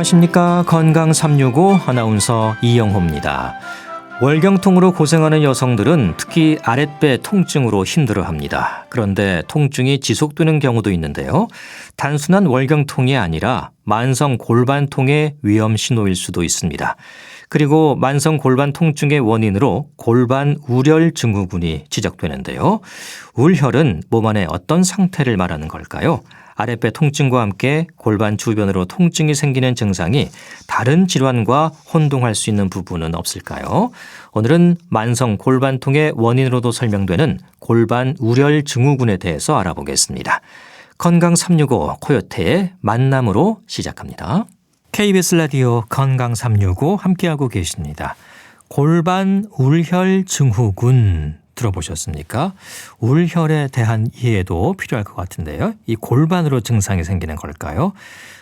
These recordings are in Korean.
안녕하십니까. 건강 365 아나운서 이영호입니다. 월경통으로 고생하는 여성들은 특히 아랫배 통증으로 힘들어합니다. 그런데 통증이 지속되는 경우도 있는데요. 단순한 월경통이 아니라 만성 골반통의 위험 신호일 수도 있습니다. 그리고 만성 골반 통증의 원인으로 골반 우렬 증후군이 지적되는데요. 울혈은 몸 안의 어떤 상태를 말하는 걸까요? 아랫배 통증과 함께 골반 주변으로 통증이 생기는 증상이 다른 질환과 혼동할 수 있는 부분은 없을까요? 오늘은 만성 골반통의 원인으로도 설명되는 골반 우렬 증후군에 대해서 알아보겠습니다. 건강 365 코요태의 만남으로 시작합니다. KBS 라디오 건강 365 함께하고 계십니다. 골반 울혈 증후군 들어보셨습니까? 울혈에 대한 이해도 필요할 것 같은데요. 이 골반으로 증상이 생기는 걸까요?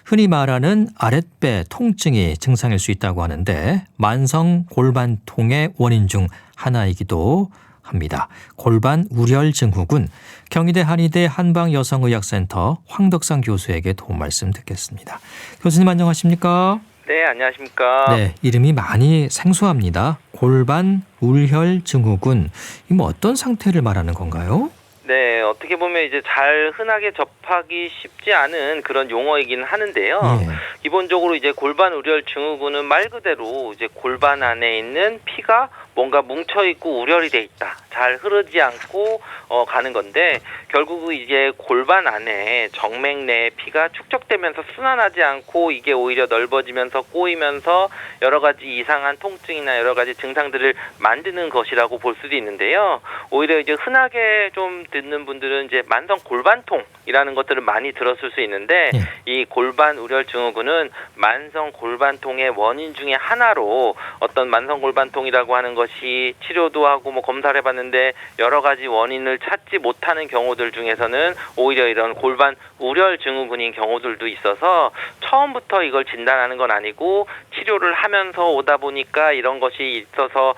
흔히 말하는 아랫배 통증이 증상일 수 있다고 하는데 만성 골반통의 원인 중 하나이기도 합니다. 골반 우렬 증후군, 경희대 한의대 한방여성의학센터 황덕상 교수에게 도움 말씀 듣겠습니다. 교수님 안녕하십니까? 네, 안녕하십니까? 네, 이름이 많이 생소합니다. 골반 울혈 증후군, 이 뭐 어떤 상태를 말하는 건가요? 네, 어떻게 보면 이제 잘 흔하게 접하기 쉽지 않은 그런 용어이긴 하는데요. 기본적으로 이제 골반 우렬 증후군은 말 그대로 이제 골반 안에 있는 피가 뭔가 뭉쳐있고 우렬이 돼 있다. 잘 흐르지 않고 가는 건데 결국은 이제 골반 안에 정맥 내에 피가 축적되면서 순환하지 않고 이게 오히려 넓어지면서 꼬이면서 여러 가지 이상한 통증이나 여러 가지 증상들을 만드는 것이라고 볼 수도 있는데요. 오히려 이제 흔하게 좀 듣는 분들은 이제 만성 골반통이라는 것들을 많이 들었을 수 있는데 이 골반 우렬 증후군은 만성 골반통의 원인 중에 하나로 어떤 만성 골반통이라고 하는 것이 치료도 하고 뭐 검사를 해봤는데 여러 가지 원인을 찾지 못하는 경우들 중에서는 오히려 이런 골반 우렬 증후군인 경우들도 있어서 처음부터 이걸 진단하는 건 아니고 치료를 하면서 오다 보니까 이런 것이 있어서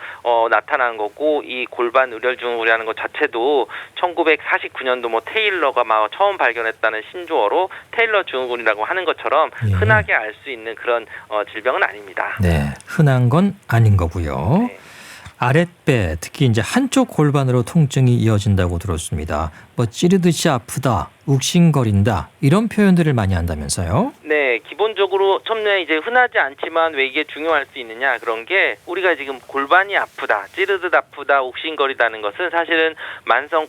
나타난 거고 이 골반 우렬 증후군이라는 것 자체도 1949년도 뭐 테일러가 막 처음 발견했다는 신조어로 테일러 증후군이라고 하는 것처럼 흔하게 알 수 있는 그런 질병은 아닙니다. 네, 흔한 건 아닌 거고요. 네. 아랫배, 특히 이제 한쪽 골반으로 통증이 이어진다고 들었습니다. 뭐 찌르듯이 아프다, 욱신거린다 이런 표현들을 많이 한다면서요? 네, 기본적으로 처음에 이제 흔하지 않지만 왜 이게 중요할 수 있느냐 그런 게 우리가 지금 골반이 아프다, 찌르듯 아프다, 욱신거리다는 것은 사실은 만성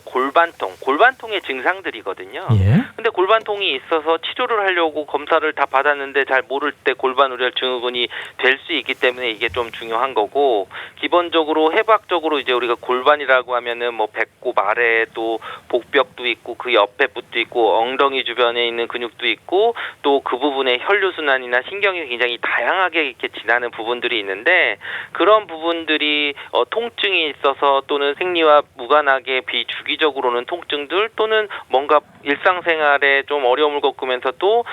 골반통의 증상들이거든요. 근데 골반통이 있어서 치료를 하려고 검사를 다 받았는데 잘 모를 때 골반 우렬 증후군이 될 수 있기 때문에 이게 좀 중요한 거고 기본적으로 해부학적으로 이제 우리가 골반이라고 하면은 뭐 배꼽 아래에 또 복벽도 있고 그 옆에 붓도 있고 엉덩이 주변에 있는 근육도 있고 또 그 부분에 혈류순환이나 신경이 굉장히 다양하게 이렇게 지나는 부분들이 있는데 그런 부분들이 통증이 있어서 또는 생리와 무관하게 비주기적으로는 통증들 또는 뭔가 일상생활에 좀 어려움을 겪으면서 또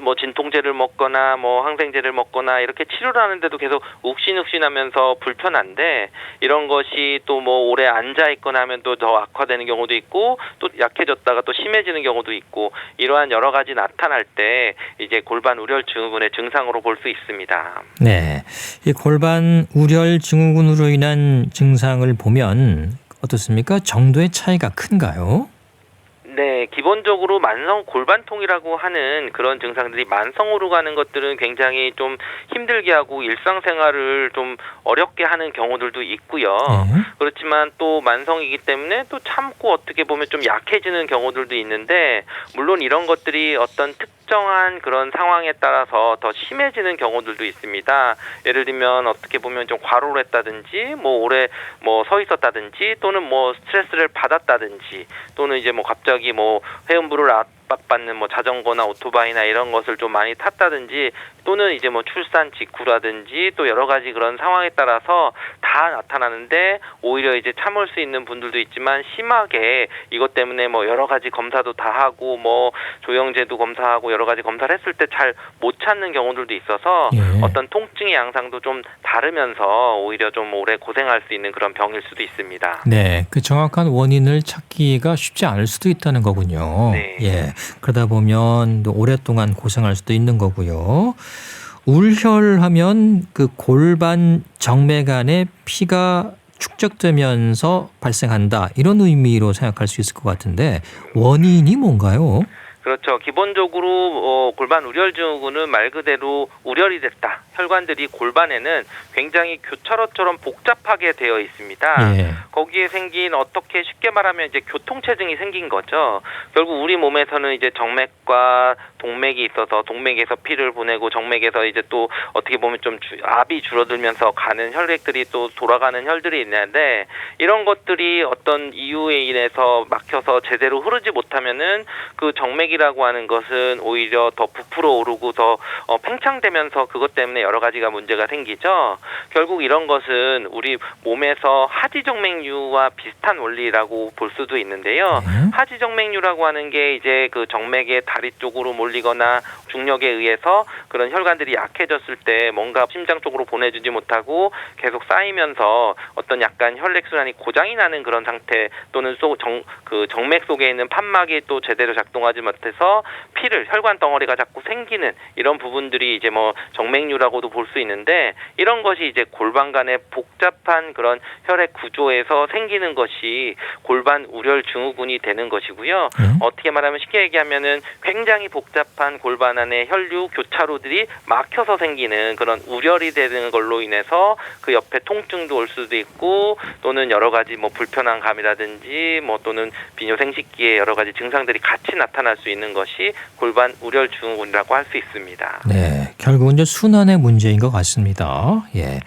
뭐 진통제를 먹거나 뭐 항생제를 먹거나 이렇게 치료를 하는데도 계속 욱신욱신하면서 불편한데 이런 것이 또 뭐 오래 앉아 있거나 하면 또 더 악화되는 경우도 있고 또 약해졌다가 또 심해지는 경우도 있고 이러한 여러 가지 나타날 때 이제 골반 우렬 증후군의 증상으로 볼 수 있습니다. 네, 이 골반 우렬 증후군으로 인한 증상을 보면 어떻습니까? 정도의 차이가 큰가요? 네, 기본적으로 만성 골반통이라고 하는 그런 증상들이 만성으로 가는 것들은 굉장히 좀 힘들게 하고 일상생활을 좀 어렵게 하는 경우들도 있고요. 그렇지만 또 만성이기 때문에 또 참고 어떻게 보면 좀 약해지는 경우들도 있는데 물론 이런 것들이 어떤 특정한 그런 상황에 따라서 더 심해지는 경우들도 있습니다. 예를 들면 어떻게 보면 좀 과로를 했다든지 뭐 오래 뭐 서 있었다든지 또는 뭐 스트레스를 받았다든지 또는 이제 뭐 갑자기 뭐 회음부를 압박받는 뭐 자전거나 오토바이나 이런 것을 좀 많이 탔다든지 또는 이제 뭐 출산 직후라든지 또 여러 가지 그런 상황에 따라서 다 나타나는데 오히려 이제 참을 수 있는 분들도 있지만 심하게 이것 때문에 뭐 여러 가지 검사도 다 하고 뭐 조영제도 검사하고 여러 가지 검사를 했을 때 잘 못 찾는 경우들도 있어서 어떤 통증의 양상도 좀 다르면서 오히려 좀 오래 고생할 수 있는 그런 병일 수도 있습니다. 네, 그 정확한 원인을 찾기가 쉽지 않을 수도 있다는 거군요. 네. 예, 그러다 보면 또 오랫동안 고생할 수도 있는 거고요. 울혈하면 그 골반 정맥 안에 피가 축적되면서 발생한다 이런 의미로 생각할 수 있을 것 같은데 원인이 뭔가요? 그렇죠. 기본적으로 골반 우렬 증후군은 말 그대로 우렬이 됐다. 혈관들이 골반에는 굉장히 교차로처럼 복잡하게 되어 있습니다. 예. 거기에 생긴 어떻게 쉽게 말하면 이제 교통체증이 생긴 거죠. 결국 우리 몸에서는 이제 정맥과 동맥이 있어서 동맥에서 피를 보내고 정맥에서 이제 또 어떻게 보면 좀 압이 줄어들면서 가는 혈액들이 또 돌아가는 혈들이 있는데 이런 것들이 어떤 이유에 인해서 막혀서 제대로 흐르지 못하면은 그 정맥이라고 하는 것은 오히려 더 부풀어 오르고 더 팽창되면서 그것 때문에 여러 가지가 문제가 생기죠. 결국 이런 것은 우리 몸에서 하지정맥류와 비슷한 원리라고 볼 수도 있는데요. 하지정맥류라고 하는 게 이제 그 정맥의 다리 쪽으로 몰리거나 중력에 의해서 그런 혈관들이 약해졌을 때 뭔가 심장 쪽으로 보내주지 못하고 계속 쌓이면서 어떤 약간 혈액순환이 고장이 나는 그런 상태 또는 그 정맥 속에 있는 판막이 또 제대로 작동하지 못해서 피를 혈관 덩어리가 자꾸 생기는 이런 부분들이 이제 뭐 정맥류라고도 볼 수 있는데 이런 것이 이제 골반 간의 복잡한 그런 혈액 구조에서 생기는 것이 골반 우렬 증후군이 되는 것이고요. 어떻게 말하면 쉽게 얘기하면은 굉장히 복잡한 골반 안의 혈류 교차로들이 막혀서 생기는 그런 우렬이 되는 걸로 인해서 그 옆에 통증도 올 수도 있고 또는 여러 가지 뭐 불편한 감이라든지 뭐 또는 비뇨생식기의 여러 가지 증상들이 같이 나타날 수 있는 것이 골반 우렬 증후군이라고 할 수 있습니다. 네, 결국은 이제 순환의 문제인 것 같습니다. 예,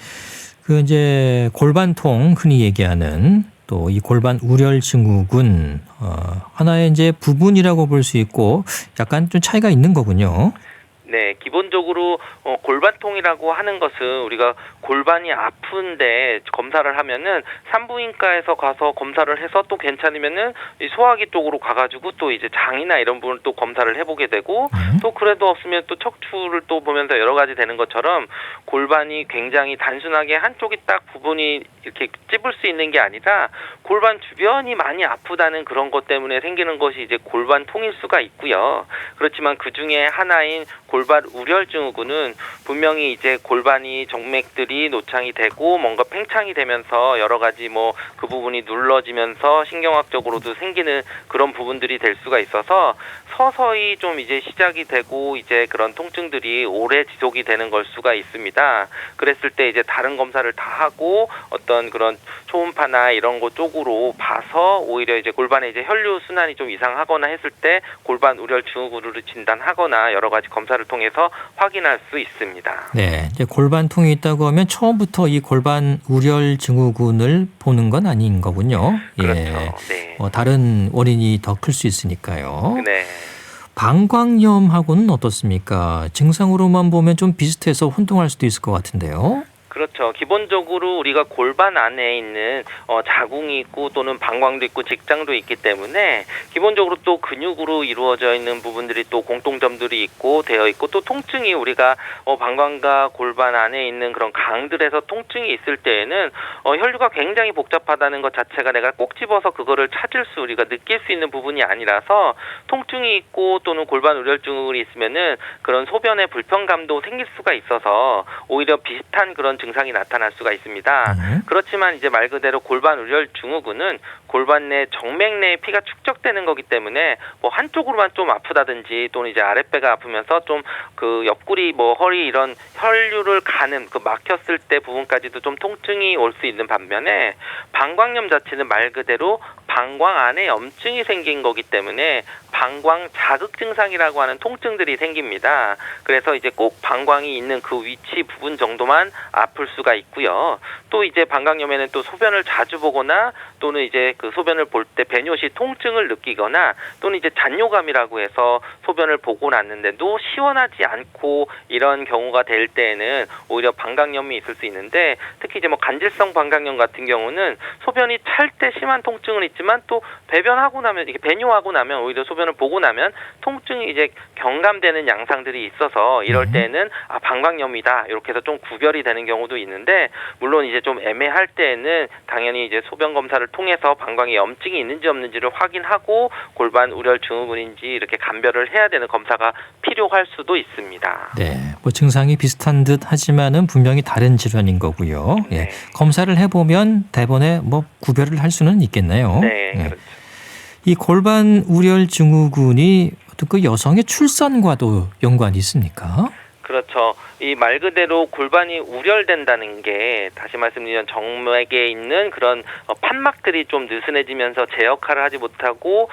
그 이제 골반통 흔히 얘기하는 또 이 골반 우렬 증후군 하나의 이제 부분이라고 볼 수 있고 약간 좀 차이가 있는 거군요. 네, 기본적으로 골반통이라고 하는 것은 우리가 골반이 아픈데 검사를 하면은 산부인과에서 가서 검사를 해서 또 괜찮으면은 이 소화기 쪽으로 가가지고 또 이제 장이나 이런 부분을 또 검사를 해보게 되고 또 그래도 없으면 또 척추를 또 보면서 여러 가지 되는 것처럼 골반이 굉장히 단순하게 한쪽이 딱 부분이 이렇게 찝을 수 있는 게 아니라 골반 주변이 많이 아프다는 그런 것 때문에 생기는 것이 이제 골반통일 수가 있고요. 그렇지만 그 중에 하나인 골반 우렬 증후군은 분명히 이제 골반이 정맥들이 노창이 되고 뭔가 팽창이 되면서 여러 가지 뭐 그 부분이 눌러지면서 신경학적으로도 생기는 그런 부분들이 될 수가 있어서 서서히 좀 이제 시작이 되고 이제 그런 통증들이 오래 지속이 되는 걸 수가 있습니다. 그랬을 때 이제 다른 검사를 다 하고 어떤 그런 초음파나 이런 거 쪽으로 봐서 오히려 이제 골반에 이제 혈류 순환이 좀 이상하거나 했을 때 골반 우렬 증후군으로 진단하거나 여러 가지 검사를 통해서 확인할 수 있습니다. 네, 이제 골반통이 있다고 하면 처음부터 이 골반 우렬 증후군을 보는 건 아닌 거군요. 그렇죠. 예. 네. 다른 원인이 더 클 수 있으니까요. 네. 방광염하고는 어떻습니까? 증상으로만 보면 좀 비슷해서 혼동할 수도 있을 것 같은데요. 그렇죠. 기본적으로 우리가 골반 안에 있는 자궁이 있고 또는 방광도 있고 직장도 있기 때문에 기본적으로 또 근육으로 이루어져 있는 부분들이 또 공통점들이 있고 되어 있고 또 통증이 우리가 방광과 골반 안에 있는 그런 강들에서 통증이 있을 때에는 혈류가 굉장히 복잡하다는 것 자체가 내가 꼭 집어서 그거를 찾을 수 우리가 느낄 수 있는 부분이 아니라서 통증이 있고 또는 골반 우렬 증후군이 있으면은 그런 소변의 불편감도 생길 수가 있어서 오히려 비슷한 그런 증상이 나타날 수가 있습니다. 그렇지만 이제 말 그대로 골반 우렬 증후군은 골반 내 정맥 내에 피가 축적되는 거기 때문에 뭐 한쪽으로만 좀 아프다든지 또는 이제 아랫배가 아프면서 좀 그 옆구리 뭐 허리 이런 혈류를 가는 그 막혔을 때 부분까지도 좀 통증이 올 수 있는 반면에 방광염 자체는 말 그대로 방광 안에 염증이 생긴 거기 때문에 방광 자극 증상이라고 하는 통증들이 생깁니다. 그래서 이제 꼭 방광이 있는 그 위치 부분 정도만 아플 수가 있고요. 또 이제 방광염에는 또 소변을 자주 보거나 또는 이제 그 소변을 볼 때 배뇨 시 통증을 느끼거나 또는 이제 잔뇨감이라고 해서 소변을 보고 났는데도 시원하지 않고 이런 경우가 될 때에는 오히려 방광염이 있을 수 있는데 특히 이제 뭐 간질성 방광염 같은 경우는 소변이 찰 때 심한 통증은 있지만 또 배변하고 나면 이게 배뇨하고 나면 오히려 소변을 보고 나면 통증이 이제 경감되는 양상들이 있어서 이럴 때는 방광염이다 이렇게 해서 좀 구별이 되는 경우도 경우도 있는데 물론 이제 좀 애매할 때에는 당연히 이제 소변 검사를 통해서 방광에 염증이 있는지 없는지를 확인하고 골반 우려열 증후군인지 이렇게 감별을 해야 되는 검사가 필요할 수도 있습니다. 네, 뭐 증상이 비슷한 듯 하지만은 분명히 다른 질환인 거고요. 네. 예, 검사를 해보면 대번에 뭐 구별을 할 수는 있겠네요. 네, 예. 그렇죠. 이 골반 우려열 증후군이 어떤 그 여성의 출산과도 연관이 있습니까? 그렇죠. 이 말 그대로 골반이 우려된다는 게 다시 말씀드리면 정맥에 있는 그런 판막들이 좀 느슨해지면서 제 역할을 하지 못하고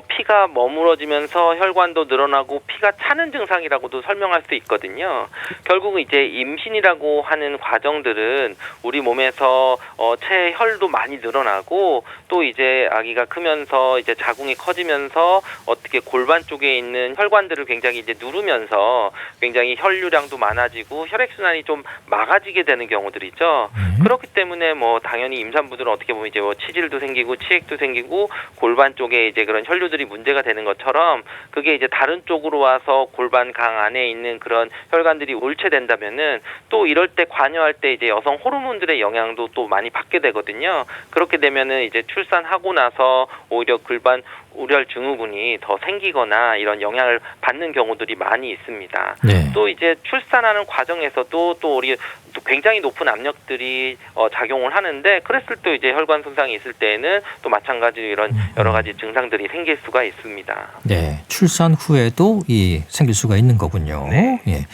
피가 머물어지면서 혈관도 늘어나고 피가 차는 증상이라고도 설명할 수 있거든요. 결국은 이제 임신이라고 하는 과정들은 우리 몸에서 체혈도 많이 늘어나고 또 이제 아기가 크면서 이제 자궁이 커지면서 어떻게 골반 쪽에 있는 혈관들을 굉장히 이제 누르면서 굉장히 혈류량도 많아지고 혈액순환이 좀 막아지게 되는 경우들이죠. 그렇기 때문에 뭐 당연히 임산부들은 어떻게 보면 이제 뭐 치질도 생기고 치액도 생기고 골반 쪽에 이제 그런 혈류들이 문제가 되는 것처럼 그게 이제 다른 쪽으로 와서 골반 강 안에 있는 그런 혈관들이 옳체된다면은 또 이럴 때 관여할 때 이제 여성 호르몬들의 영향도 또 많이 받게 되거든요. 그렇게 되면은 이제 출산하고 나서 오히려 골반 우려열 증후군이 더 생기거나 이런 영향을 받는 경우들이 많이 있습니다. 네. 또 이제 출산하는 과정에서도 또 우리 또 굉장히 높은 압력들이 작용을 하는데 그랬을 때 이제 혈관 손상이 있을 때에는 또 마찬가지로 이런 여러 가지 증상들이 생길 수가 있습니다. 네, 출산 후에도 생길 수가 있는 거군요. 네. 예.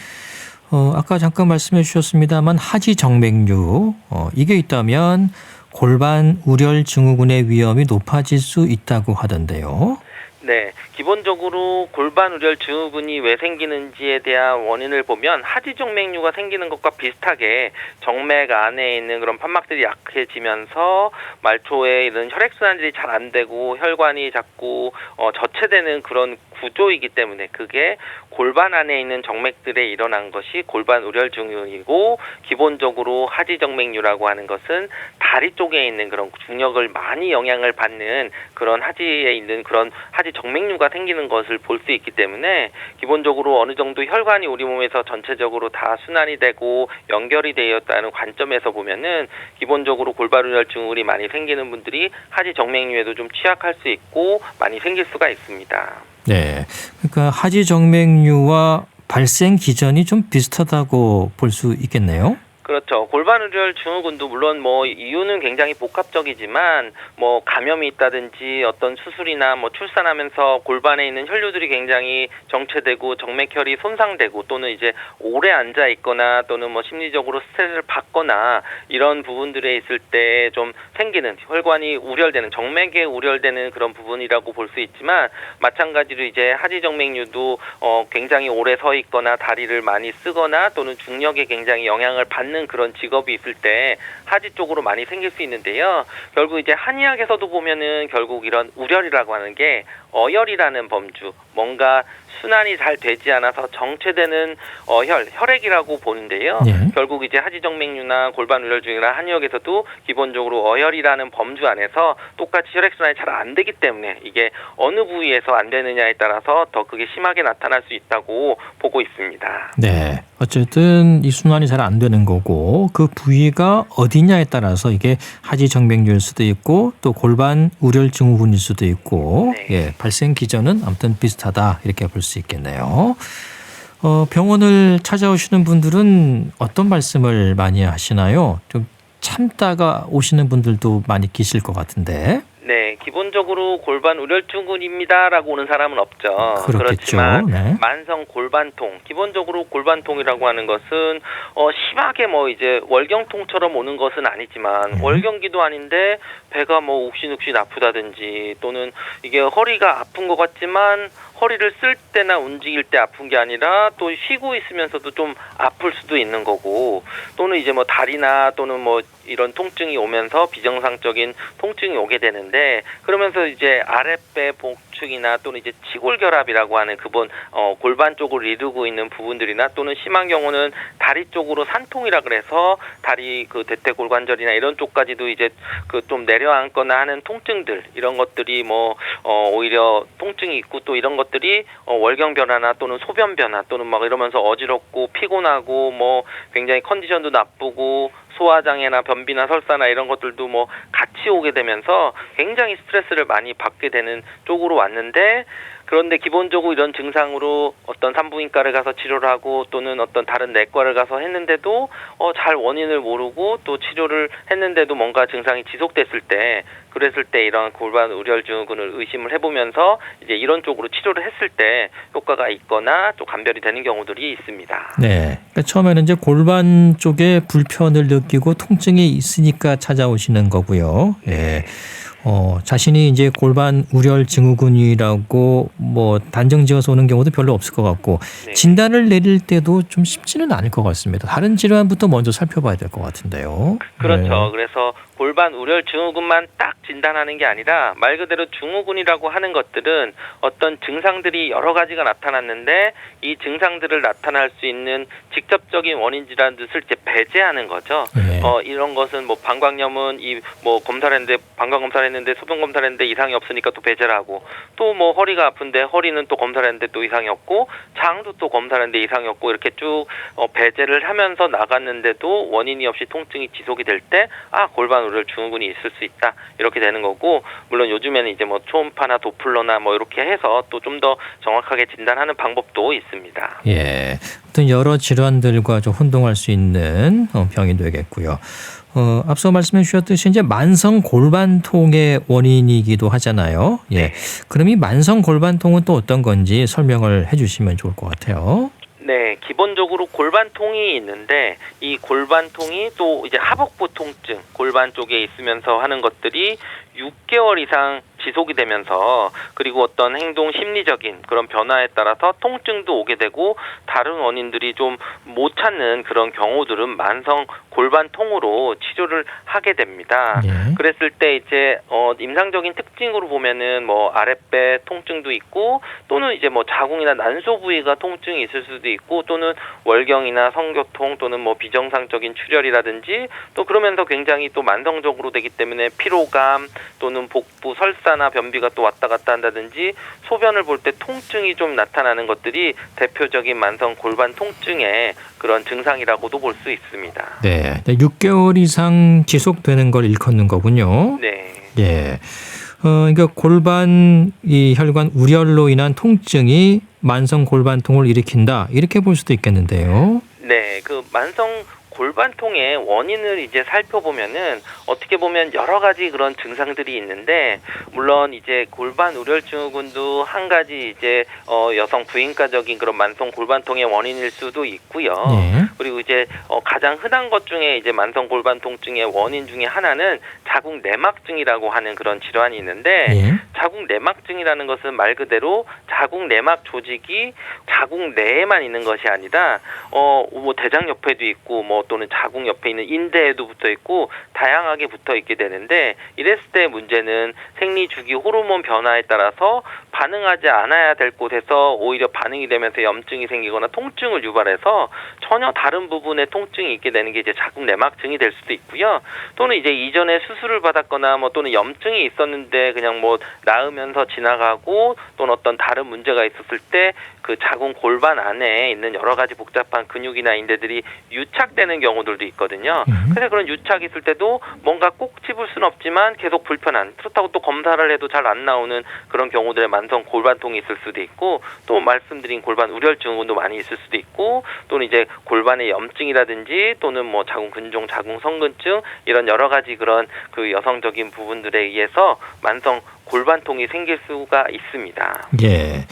아까 잠깐 말씀해 주셨습니다만 하지 정맥류 이게 있다면 골반 우려열 증후군의 위험이 높아질 수 있다고 하던데요. 네, 기본적으로 골반 우려열 증후군이 왜 생기는지에 대한 원인을 보면 하지 정맥류가 생기는 것과 비슷하게 정맥 안에 있는 그런 판막들이 약해지면서 말초에 이런 혈액순환들이 잘 안 되고 혈관이 자꾸 저체되는 그런 구조이기 때문에 그게 골반 안에 있는 정맥들에 일어난 것이 골반 우려열 증후군이고 기본적으로 하지 정맥류라고 하는 것은 다리 쪽에 있는 그런 중력을 많이 영향을 받는 그런 하지에 있는 그런 하지 정맥류가 생기는 것을 볼 수 있기 때문에 기본적으로 어느 정도 혈관이 우리 몸에서 전체적으로 다 순환이 되고 연결이 되어 있다는 관점에서 보면은 기본적으로 골반 우려열 증후군이 많이 생기는 분들이 하지 정맥류에도 좀 취약할 수 있고 많이 생길 수가 있습니다. 네, 그러니까 하지 정맥류와 발생 기전이 좀 비슷하다고 볼 수 있겠네요. 그렇죠. 골반 우려열 증후군도 물론 뭐 이유는 굉장히 복합적이지만 뭐 감염이 있다든지 어떤 수술이나 뭐 출산하면서 골반에 있는 혈류들이 굉장히 정체되고 정맥혈이 손상되고 또는 이제 오래 앉아 있거나 또는 뭐 심리적으로 스트레스를 받거나 이런 부분들에 있을 때 좀 생기는 혈관이 우려되는 정맥에 우려되는 그런 부분이라고 볼 수 있지만 마찬가지로 이제 하지 정맥류도 굉장히 오래 서 있거나 다리를 많이 쓰거나 또는 중력에 굉장히 영향을 받는 그런 직업이 있을 때 하지 쪽으로 많이 생길 수 있는데요. 결국 이제 한의학에서도 보면은 결국 이런 우려이라고 하는 게 어혈이라는 범주, 뭔가 순환이 잘 되지 않아서 정체되는 혈액이라고 보는데요. 네. 결국 이제 하지정맥류나 골반 우려열 중이나 한의학에서도 기본적으로 어혈이라는 범주 안에서 똑같이 혈액순환이 잘 안 되기 때문에 이게 어느 부위에서 안 되느냐에 따라서 더 그게 심하게 나타날 수 있다고 보고 있습니다. 네, 어쨌든 이 순환이 잘 안 되는 거고 그 부위가 어디냐에 따라서 이게 하지 정맥류일 수도 있고 또 골반 우려열 증후군일 수도 있고 네. 예, 발생 기전은 아무튼 비슷하다 이렇게 볼 수 있겠네요. 병원을 찾아오시는 분들은 어떤 말씀을 많이 하시나요? 좀 참다가 오시는 분들도 많이 계실 것 같은데. 네, 기본적으로 골반 우려열 증후군입니다라고 오는 사람은 없죠. 그렇겠죠. 그렇지만 네. 만성 골반통, 기본적으로 골반통이라고 하는 것은 심하게 뭐 이제 월경통처럼 오는 것은 아니지만 월경기도 아닌데 배가 뭐 욱신욱신 아프다든지 또는 이게 허리가 아픈 것 같지만 허리를 쓸 때나 움직일 때 아픈 게 아니라 또 쉬고 있으면서도 좀 아플 수도 있는 거고 또는 이제 뭐 다리나 또는 뭐 이런 통증이 오면서 비정상적인 통증이 오게 되는데 그러면서 이제 아랫배, 복주, 압축이나 또는 이제 치골결합이라고 하는 기본 골반 쪽을 이루고 있는 부분들이나 또는 심한 경우는 다리 쪽으로 산통이라 그래서 다리 그 대퇴골관절이나 이런 쪽까지도 이제 그 좀 내려앉거나 하는 통증들 이런 것들이 뭐 오히려 통증이 있고 또 이런 것들이 월경 변화나 또는 소변 변화 또는 막 이러면서 어지럽고 피곤하고 뭐 굉장히 컨디션도 나쁘고 소화장애나 변비나 설사나 이런 것들도 뭐 같이 오게 되면서 굉장히 스트레스를 많이 받게 되는 쪽으로 왔는데, 그런데 기본적으로 이런 증상으로 어떤 산부인과를 가서 치료를 하고 또는 어떤 다른 내과를 가서 했는데도 잘 원인을 모르고 또 치료를 했는데도 뭔가 증상이 지속됐을 때, 그랬을 때 이런 골반 우려혈 증후군을 의심을 해보면서 이제 이런 쪽으로 치료를 했을 때 효과가 있거나 또 감별이 되는 경우들이 있습니다. 네. 그러니까 처음에는 이제 골반 쪽에 불편을 느끼고 통증이 있으니까 찾아오시는 거고요. 예. 자신이 이제 골반 우려혈 증후군이라고 뭐 단정 지어서 오는 경우도 별로 없을 것 같고, 네. 진단을 내릴 때도 좀 쉽지는 않을 것 같습니다. 다른 질환부터 먼저 살펴봐야 될 것 같은데요. 그렇죠. 네. 그래서 골반 우려혈 증후군만 딱 진단하는 게 아니라 말 그대로 증후군이라고 하는 것들은 어떤 증상들이 여러 가지가 나타났는데 이 증상들을 나타날 수 있는 직접적인 원인 질환들을 이제 배제하는 거죠. 네. 이런 것은 뭐 방광염은 이 뭐 검사를 했는데 방광 검사를 했는데 소변 검사를 했는데 이상이 없으니까 또 배제를 하고, 또 뭐 허리가 아픈데 허리는 또 검사를 했는데 또 이상이 없고, 장도 또 검사를 했는데 이상이 없고, 이렇게 쭉 배제를 하면서 나갔는데도 원인이 없이 통증이 지속이 될 때 골반 우려혈 증후군이 있을 수 있다, 이렇게 되는 거고, 물론 요즘에는 이제 뭐 초음파나 도플러나 뭐 이렇게 해서 또 좀 더 정확하게 진단하는 방법도 있습니다. 예. 어떤 여러 질환들과 좀 혼동할 수 있는 병이 되겠고요. 앞서 말씀해 주셨듯이 이제 만성 골반통의 원인이기도 하잖아요. 예. 그럼 이 만성 골반통은 또 어떤 건지 설명을 해 주시면 좋을 것 같아요. 네, 기본적으로 골반통이 있는데 이 골반통이 또 이제 하복부 통증, 골반 쪽에 있으면서 하는 것들이 6개월 이상 지속이 되면서, 그리고 어떤 행동 심리적인 그런 변화에 따라서 통증도 오게 되고 다른 원인들이 좀 못 찾는 그런 경우들은 만성 골반통으로 치료를 하게 됩니다. 예. 그랬을 때 이제 임상적인 특징으로 보면은 뭐 아랫배 통증도 있고, 또는 이제 뭐 자궁이나 난소 부위가 통증이 있을 수도 있고, 또는 월경이나 성교통 또는 뭐 비정상적인 출혈이라든지, 또 그러면서 굉장히 또 만성적으로 되기 때문에 피로감 또는 복부 설사나 변비가 또 왔다 갔다 한다든지, 소변을 볼 때 통증이 좀 나타나는 것들이 대표적인 만성 골반 통증의 그런 증상이라고도 볼 수 있습니다. 네. 6개월 이상 지속되는 걸 일컫는 거군요. 네. 예. 그러니까 골반 이 혈관 우려로 인한 통증이 만성 골반통을 일으킨다, 이렇게 볼 수도 있겠는데요. 네, 그 만성 골반통의 원인을 이제 살펴보면은 어떻게 보면 여러 가지 그런 증상들이 있는데, 물론 이제 골반 우려혈 증후군도 한 가지 이제 여성 부인과적인 그런 만성 골반통의 원인일 수도 있고요. 예. 그리고 이제 가장 흔한 것 중에 이제 만성 골반 통증의 원인 중에 하나는 자궁 내막증이라고 하는 그런 질환이 있는데, 예. 자궁 내막증이라는 것은 말 그대로 자궁 내막 조직이 자궁 내에만 있는 것이 아니라 뭐 대장 옆에도 있고 뭐 또는 자궁 옆에 있는 인대에도 붙어 있고 다양하게 붙어 있게 되는데, 이랬을 때 문제는 생리 주기 호르몬 변화에 따라서 반응하지 않아야 될 곳에서 오히려 반응이 되면서 염증이 생기거나 통증을 유발해서 전혀 다른 부분에 통증이 있게 되는 게 이제 자궁 내막증이 될 수도 있고요. 또는 이제 이전에 수술을 받았거나 뭐 또는 염증이 있었는데 그냥 뭐 나으면서 지나가고, 또는 어떤 다른 문제가 있었을 때 그 자궁 골반 안에 있는 여러 가지 복잡한 근육이나 인대들이 유착되는 경우들도 있거든요. 그래서 그런 유착이 있을 때도 뭔가 꼭 집을 수는 없지만 계속 불편한, 그렇다고 또 검사를 해도 잘 안 나오는 그런 경우들의 만성 골반통이 있을 수도 있고, 또 말씀드린 골반 우려혈 증후군도 많이 있을 수도 있고, 또는 이제 골반의 염증이라든지 또는 뭐 자궁 근종, 자궁 성근증, 이런 여러 가지 그런 그 여성적인 부분들에 의해서 만성 골반통이 생길 수가 있습니다. 예.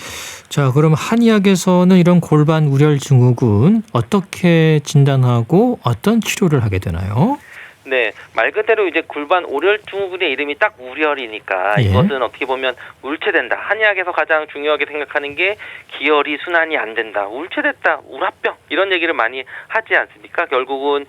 자, 그럼 한의학에서는 이런 골반 우려혈 증후군 어떻게 진단하고 어떤 치료를 하게 되나요? 네, 말 그대로 이제 골반 우려혈 증후군의 이름이 딱 우려혈이니까 예. 이것은 어떻게 보면 울체된다. 한의학에서 가장 중요하게 생각하는 게 기혈이 순환이 안 된다, 울체됐다, 우라병, 이런 얘기를 많이 하지 않습니까? 결국은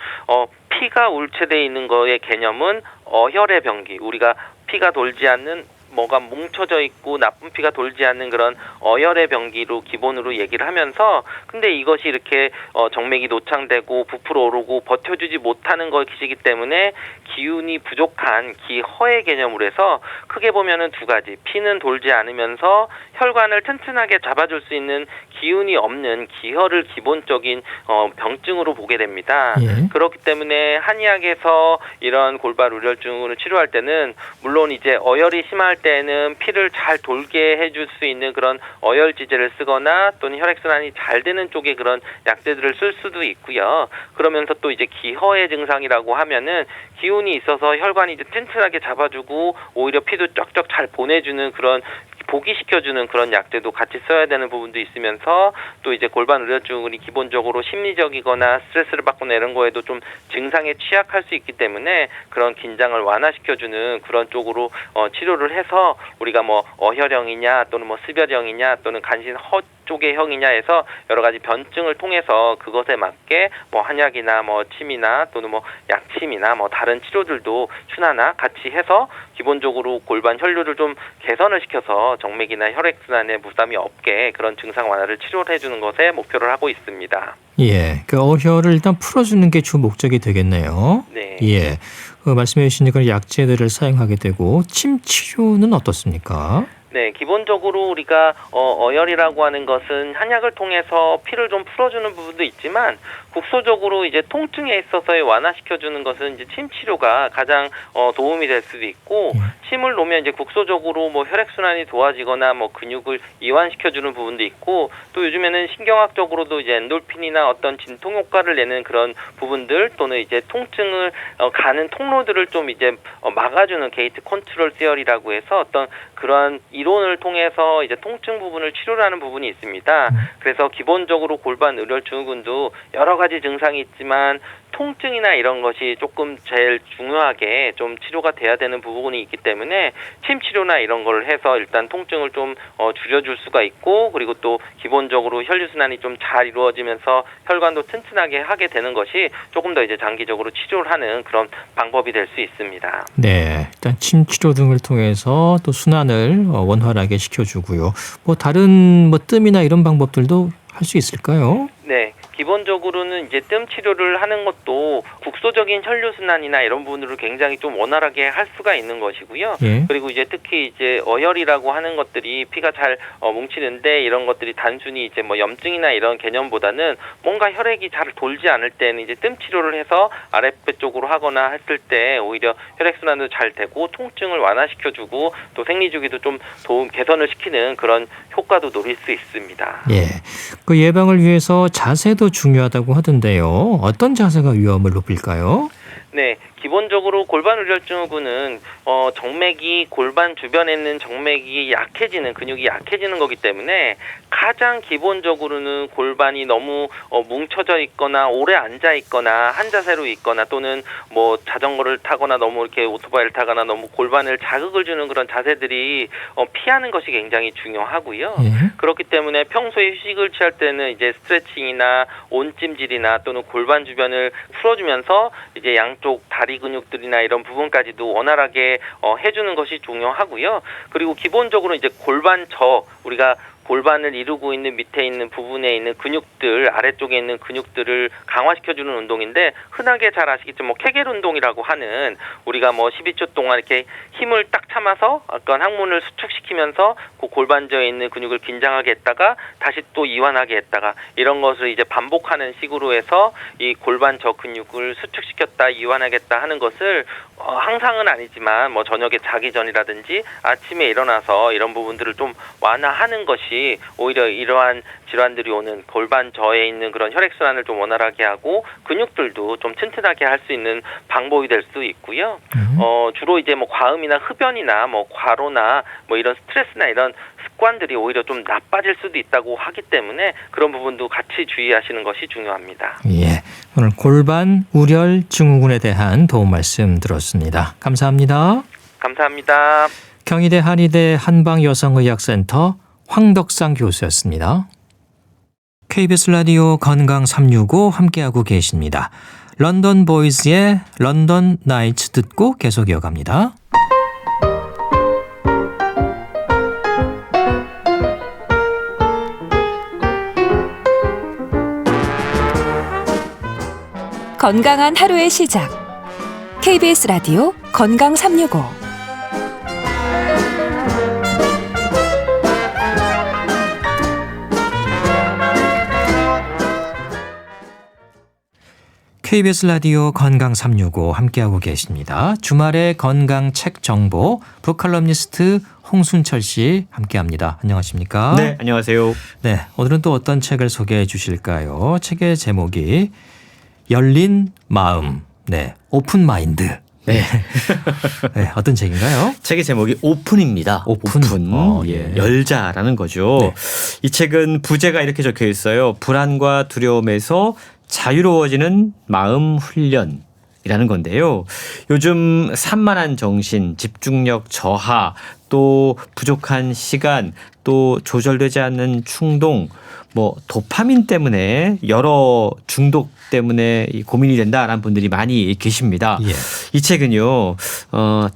피가 울체돼 있는 거의 개념은 어혈의 병기, 우리가 피가 돌지 않는 뭐가 뭉쳐져 있고 나쁜 피가 돌지 않는 그런 어혈의 병기로 기본으로 얘기를 하면서, 근데 이것이 이렇게 정맥이 노창되고 부풀어 오르고 버텨주지 못하는 것이기 때문에 기운이 부족한 기허의 개념으로 해서 크게 보면은 두 가지, 피는 돌지 않으면서 혈관을 튼튼하게 잡아줄 수 있는 기운이 없는 기허를 기본적인 병증으로 보게 됩니다. 예. 그렇기 때문에 한의학에서 이런 골반 우려증을 치료할 때는 물론 이제 어혈이 심할 때는 피를 잘 돌게 해줄 수 있는 그런 어혈지제를 쓰거나 또는 혈액순환이 잘 되는 쪽의 그런 약재들을 쓸 수도 있고요. 그러면서 또 이제 기허의 증상이라고 하면은 기운이 있어서 혈관이 이제 튼튼하게 잡아주고 오히려 피도 쫙쫙 잘 보내주는 그런 보기시켜주는 그런 약재도 같이 써야 되는 부분도 있으면서, 또 이제 골반 우려증이 기본적으로 심리적이거나 스트레스를 받거나 이런 거에도 좀 증상에 취약할 수 있기 때문에 그런 긴장을 완화시켜주는 그런 쪽으로 치료를 해서 우리가 뭐 어혈형이냐 또는 뭐 습혈형이냐 또는 간신 허 쪽의 형이냐 해서 여러 가지 변증을 통해서 그것에 맞게 뭐 한약이나 뭐 침이나 또는 뭐 약침이나 뭐 다른 치료들도 순화나 같이 해서 기본적으로 골반 혈류를 좀 개선을 시켜서 정맥이나 혈액순환에 부담이 없게 그런 증상 완화를 치료를 해주는 것에 목표를 하고 있습니다. 예, 그 어혈을 일단 풀어주는 게 주 목적이 되겠네요. 네. 예, 말씀해 주신 그런 약재들을 사용하게 되고 침 치료는 어떻습니까? 네, 기본적으로 우리가 어혈이라고 하는 것은 한약을 통해서 피를 좀 풀어주는 부분도 있지만 국소적으로 이제 통증에 있어서의 완화시켜주는 것은 이제 침 치료가 가장 도움이 될 수도 있고, 침을 놓으면 이제 국소적으로 뭐 혈액순환이 도와지거나 뭐 근육을 이완시켜주는 부분도 있고, 또 요즘에는 신경학적으로도 이제 엔돌핀이나 어떤 진통 효과를 내는 그런 부분들 또는 이제 통증을 가는 통로들을 좀 이제 막아주는 게이트 컨트롤 시어리라고 해서 어떤 그러한 이론을 통해서 이제 통증 부분을 치료를 하는 부분이 있습니다. 그래서 기본적으로 골반 의렬 증후군도 여러 가지 증상이 있지만 통증이나 이런 것이 조금 제일 중요하게 좀 치료가 돼야 되는 부분이 있기 때문에 침 치료나 이런 걸 해서 일단 통증을 좀 줄여줄 수가 있고, 그리고 또 기본적으로 혈류순환이 좀 잘 이루어지면서 혈관도 튼튼하게 하게 되는 것이 조금 더 이제 장기적으로 치료를 하는 그런 방법이 될 수 있습니다. 네, 일단 침 치료 등을 통해서 또 순환을 원활하게 시켜주고요. 뭐 다른 뭐 뜸이나 이런 방법들도 할 수 있을까요? 네. 기본적으로는 이제 뜸 치료를 하는 것도 국소적인 혈류순환이나 이런 부분으로 굉장히 좀 원활하게 할 수가 있는 것이고요. 예. 그리고 이제 특히 이제 어혈이라고 하는 것들이 피가 잘 뭉치는데 이런 것들이 단순히 이제 뭐 염증이나 이런 개념보다는 뭔가 혈액이 잘 돌지 않을 때는 이제 뜸 치료를 해서 아랫배 쪽으로 하거나 했을 때 오히려 혈액순환도 잘 되고 통증을 완화시켜주고 또 생리주기도 좀 개선을 시키는 그런 효과도 노릴 수 있습니다. 예, 그 예방을 위해서 자세도 중요하다고 하던데요. 어떤 자세가 위험을 높일까요? 네, 기본적으로 골반 우려증후군은 정맥이 골반 주변에 있는 정맥이 약해지는 근육이 약해지는 거기 때문에 가장 기본적으로는 골반이 너무 뭉쳐져 있거나 오래 앉아 있거나 한 자세로 있거나 또는 뭐 자전거를 타거나 너무 이렇게 오토바이를 타거나 너무 골반을 자극을 주는 그런 자세들이 피하는 것이 굉장히 중요하고요. 예. 그렇기 때문에 평소에 휴식을 취할 때는 이제 스트레칭이나 온찜질이나 또는 골반 주변을 풀어주면서 이제 양쪽 다리 근육들이나 이런 부분까지도 원활하게 해주는 것이 중요하고요. 그리고 기본적으로 이제 우리가 골반을 이루고 있는 밑에 있는 부분에 있는 근육들, 아래쪽에 있는 근육들을 강화시켜주는 운동인데, 흔하게 잘 아시겠지만 뭐 케겔 운동이라고 하는, 우리가 뭐 12초 동안 이렇게 힘을 딱 참아서 어떤 항문을 수축시키면서 그 골반저에 있는 근육을 긴장하게 했다가 다시 또 이완하게 했다가 이런 것을 이제 반복하는 식으로 해서 이 골반저 근육을 수축시켰다 이완하겠다 하는 것을 항상은 아니지만 뭐 저녁에 자기 전이라든지 아침에 일어나서 이런 부분들을 좀 완화하는 것이 오히려 이러한 질환들이 오는 골반저에 있는 그런 혈액순환을 좀 원활하게 하고 근육들도 좀 튼튼하게 할 수 있는 방법이 될 수 있고요. 주로 이제 뭐 과음이나 흡연이나 뭐 과로나 뭐 이런 스트레스나 이런 습관들이 오히려 좀 나빠질 수도 있다고 하기 때문에 그런 부분도 같이 주의하시는 것이 중요합니다. 예, 오늘 골반 우렬 증후군에 대한 도움 말씀 들었습니다. 감사합니다. 감사합니다. 경희대 한의대 한방여성의학센터 황덕상 교수였습니다. KBS 라디오 건강 365 함께하고 계십니다. 런던 보이즈의 런던 나이츠 듣고 계속 이어갑니다. 건강한 하루의 시작. KBS 라디오 건강 365. KBS 라디오 건강 365 함께하고 계십니다. 주말의 건강 책 정보 북칼럼니스트 홍순철 씨 함께합니다. 안녕하십니까? 네, 안녕하세요. 네, 오늘은 또 어떤 책을 소개해 주실까요? 책의 제목이 열린 마음, 네, 오픈 마인드. 네. 네, 어떤 책인가요? 책의 제목이 오픈입니다. 오픈. 예. 열자라는 거죠. 네. 이 책은 부제가 이렇게 적혀 있어요. 불안과 두려움에서 자유로워지는 마음 훈련이라는 건데요. 요즘 산만한 정신, 집중력 저하, 또 부족한 시간, 또 조절되지 않는 충동, 도파민 때문에 여러 중독 때문에 고민이 된다라는 분들이 많이 계십니다. 예. 이 책은요,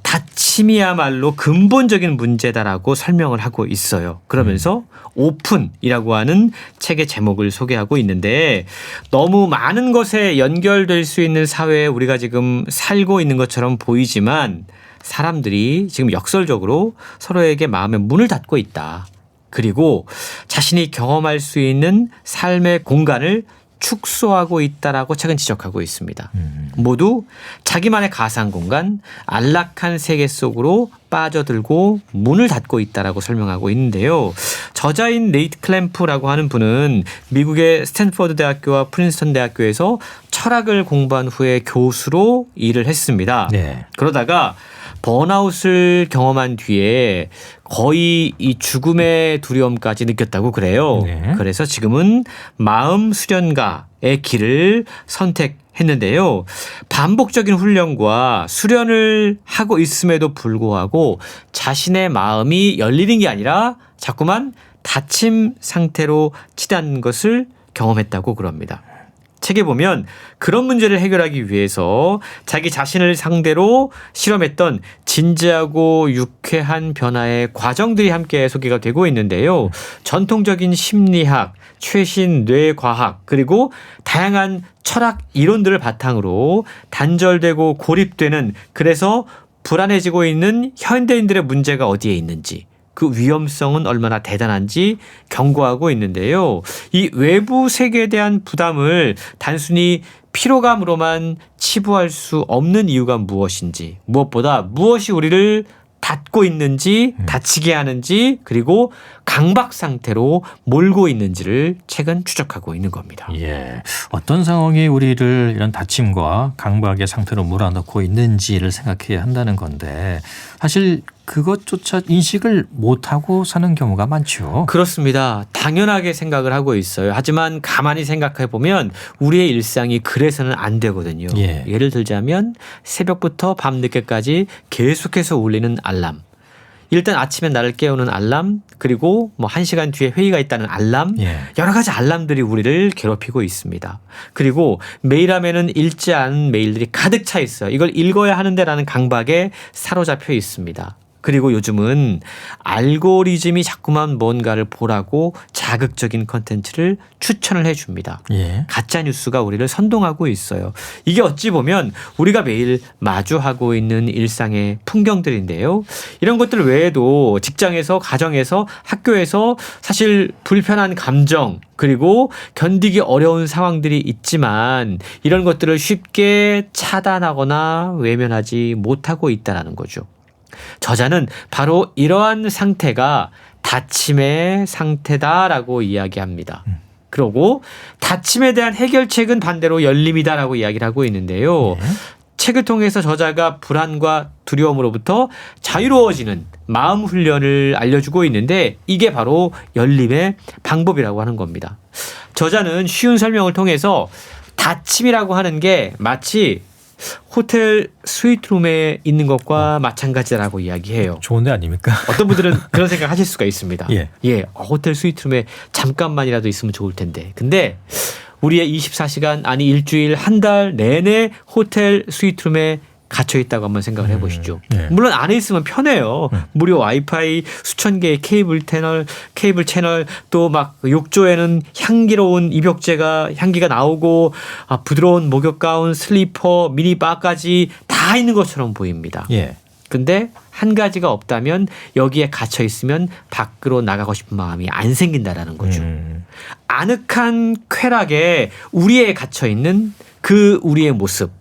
다침이야말로 근본적인 문제다라고 설명을 하고 있어요. 그러면서 오픈이라고 하는 책의 제목을 소개하고 있는데 너무 많은 것에 연결될 수 있는 사회에 우리가 지금 살고 있는 것처럼 보이지만 사람들이 지금 역설적으로 서로에게 마음의 문을 닫고 있다. 그리고 자신이 경험할 수 있는 삶의 공간을 축소하고 있다라고 책은 지적하고 있습니다. 모두 자기만의 가상 공간, 안락한 세계 속으로 빠져들고 문을 닫고 있다라고 설명하고 있는데요. 저자인 네이트 클램프라고 하는 분은 미국의 스탠퍼드 대학교와 프린스턴 대학교에서 철학을 공부한 후에 교수로 일을 했습니다. 네. 그러다가 번아웃을 경험한 뒤에 거의 이 죽음의 두려움까지 느꼈다고 그래요. 네. 그래서 지금은 마음 수련가의 길을 선택했는데요. 반복적인 훈련과 수련을 하고 있음에도 불구하고 자신의 마음이 열리는 게 아니라 자꾸만 닫힘 상태로 치닫는 것을 경험했다고 그럽니다. 책에 보면 그런 문제를 해결하기 위해서 자기 자신을 상대로 실험했던 진지하고 유쾌한 변화의 과정들이 함께 소개가 되고 있는데요. 전통적인 심리학, 최신 뇌과학, 그리고 다양한 철학 이론들을 바탕으로 단절되고 고립되는, 그래서 불안해지고 있는 현대인들의 문제가 어디에 있는지, 그 위험성은 얼마나 대단한지 경고하고 있는데요. 이 외부 세계에 대한 부담을 단순히 피로감으로만 치부할 수 없는 이유가 무엇인지, 무엇보다 무엇이 우리를 닫고 있는지, 닫히게 하는지, 그리고 강박 상태로 몰고 있는지를 책은 추적하고 있는 겁니다. 예, 어떤 상황이 우리를 이런 다침과 강박의 상태로 몰아넣고 있는지를 생각해야 한다는 건데 사실 그것조차 인식을 못하고 사는 경우가 많죠. 그렇습니다. 당연하게 생각을 하고 있어요. 하지만 가만히 생각해 보면 우리의 일상이 그래서는 안 되거든요. 예. 예를 들자면 새벽부터 밤늦게까지 계속해서 울리는 알람. 일단 아침에 나를 깨우는 알람, 그리고 1시간 뒤에 회의가 있다는 알람, 예. 여러 가지 알람들이 우리를 괴롭히고 있습니다. 그리고 메일 하면은 읽지 않은 메일들이 가득 차 있어요. 이걸 읽어야 하는데라는 강박에 사로잡혀 있습니다. 그리고 요즘은 알고리즘이 자꾸만 뭔가를 보라고 자극적인 컨텐츠를 추천을 해줍니다. 예. 가짜뉴스가 우리를 선동하고 있어요. 이게 어찌 보면 우리가 매일 마주하고 있는 일상의 풍경들인데요. 이런 것들 외에도 직장에서, 가정에서, 학교에서 사실 불편한 감정, 그리고 견디기 어려운 상황들이 있지만 이런 것들을 쉽게 차단하거나 외면하지 못하고 있다는 거죠. 저자는 바로 이러한 상태가 닫힘의 상태다라고 이야기합니다. 그리고 닫힘에 대한 해결책은 반대로 열림이다라고 이야기를 하고 있는데요. 책을 통해서 저자가 불안과 두려움으로부터 자유로워지는 마음 훈련을 알려주고 있는데 이게 바로 열림의 방법이라고 하는 겁니다. 저자는 쉬운 설명을 통해서 닫힘이라고 하는 게 마치 호텔 스위트룸에 있는 것과 마찬가지라고 이야기해요. 좋은 데 아닙니까? 어떤 분들은 그런 생각 하실 수가 있습니다. 예. 호텔 스위트룸에 잠깐만이라도 있으면 좋을 텐데. 근데 우리의 24시간, 아니 일주일, 한 달 내내 호텔 스위트룸에 갇혀 있다고 한번 생각을 해보시죠. 네. 물론 안에 있으면 편해요. 무료 와이파이, 수천 개의 케이블 채널, 또 막 욕조에는 향기로운 향기가 나오고 부드러운 목욕 가운, 슬리퍼, 미니바까지 다 있는 것처럼 보입니다. 예. 근데 한 가지가 없다면 여기에 갇혀 있으면 밖으로 나가고 싶은 마음이 안 생긴다라는 거죠. 아늑한 쾌락에 우리에 갇혀 있는 그 우리의 모습,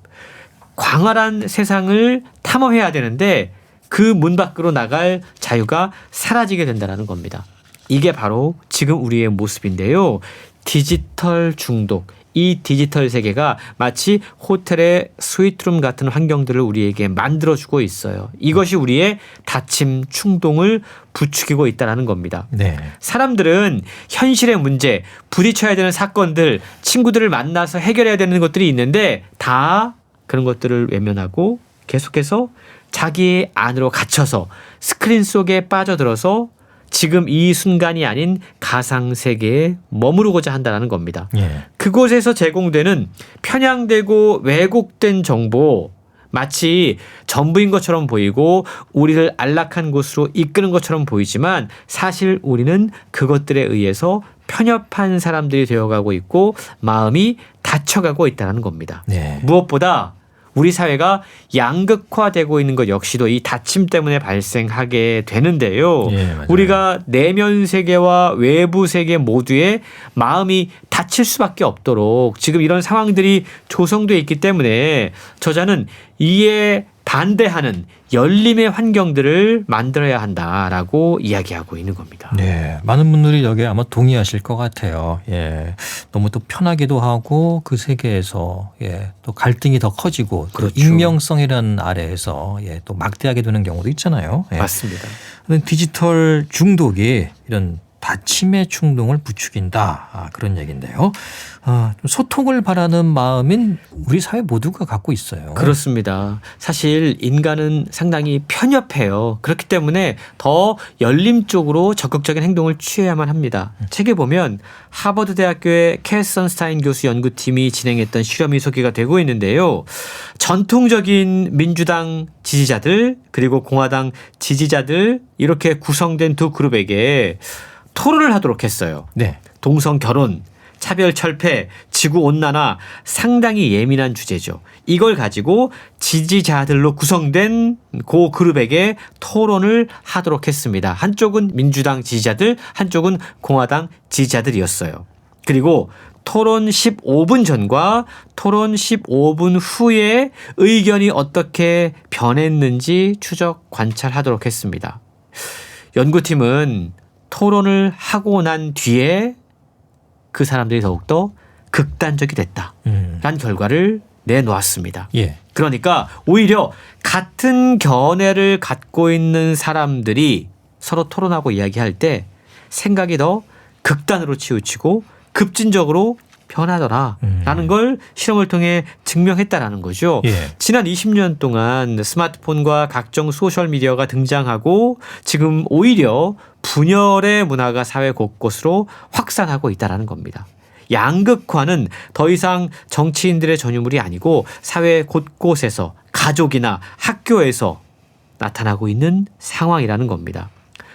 광활한 세상을 탐험해야 되는데 그 문 밖으로 나갈 자유가 사라지게 된다는 겁니다. 이게 바로 지금 우리의 모습인데요. 디지털 중독. 이 디지털 세계가 마치 호텔의 스위트룸 같은 환경들을 우리에게 만들어주고 있어요. 이것이 우리의 다침 충동을 부추기고 있다는 겁니다. 네. 사람들은 현실의 문제, 부딪혀야 되는 사건들, 친구들을 만나서 해결해야 되는 것들이 있는데 다 그런 것들을 외면하고 계속해서 자기 안으로 갇혀서 스크린 속에 빠져들어서 지금 이 순간이 아닌 가상세계에 머무르고자 한다는 겁니다. 예. 그곳에서 제공되는 편향되고 왜곡된 정보, 마치 전부인 것처럼 보이고 우리를 안락한 곳으로 이끄는 것처럼 보이지만 사실 우리는 그것들에 의해서 편협한 사람들이 되어가고 있고 마음이 다쳐가고 있다는 겁니다. 네. 무엇보다 우리 사회가 양극화되고 있는 것 역시도 이 다침 때문에 발생하게 되는데요. 예, 맞아요. 우리가 내면 세계와 외부 세계 모두에 마음이 다칠 수밖에 없도록 지금 이런 상황들이 조성되어 있기 때문에 저자는 이에 반대하는 열림의 환경들을 만들어야 한다라고 이야기하고 있는 겁니다. 네, 많은 분들이 여기에 아마 동의하실 것 같아요. 예, 너무 또 편하기도 하고 그 세계에서 또 갈등이 더 커지고 또 그렇죠. 익명성이라는 아래에서 또 막대하게 되는 경우도 있잖아요. 예. 맞습니다. 디지털 중독이 이런 다침의 충동을 부추긴다. 그런 얘기인데요. 좀 소통을 바라는 마음인 우리 사회 모두가 갖고 있어요. 그렇습니다. 사실 인간은 상당히 편협해요. 그렇기 때문에 더 열림 쪽으로 적극적인 행동을 취해야만 합니다. 책에 보면 하버드 대학교의 캐선스타인 교수 연구팀이 진행했던 실험이 소개가 되고 있는데요. 전통적인 민주당 지지자들 그리고 공화당 지지자들 이렇게 구성된 두 그룹에게 토론을 하도록 했어요. 네. 동성 결혼, 차별 철폐, 지구 온난화 상당히 예민한 주제죠. 이걸 가지고 지지자들로 구성된 그 그룹에게 토론을 하도록 했습니다. 한쪽은 민주당 지지자들, 한쪽은 공화당 지지자들이었어요. 그리고 토론 15분 전과 토론 15분 후에 의견이 어떻게 변했는지 추적 관찰하도록 했습니다. 연구팀은 토론을 하고 난 뒤에 그 사람들이 더욱더 극단적이 됐다라는 결과를 내놓았습니다. 예. 그러니까 오히려 같은 견해를 갖고 있는 사람들이 서로 토론하고 이야기할 때 생각이 더 극단으로 치우치고 급진적으로 변하더라라는 걸 실험을 통해 증명했다라는 거죠. 예. 지난 20년 동안 스마트폰과 각종 소셜미디어가 등장하고 지금 오히려 분열의 문화가 사회 곳곳으로 확산하고 있다는 겁니다. 양극화는 더 이상 정치인들의 전유물이 아니고 사회 곳곳에서 가족이나 학교에서 나타나고 있는 상황이라는 겁니다.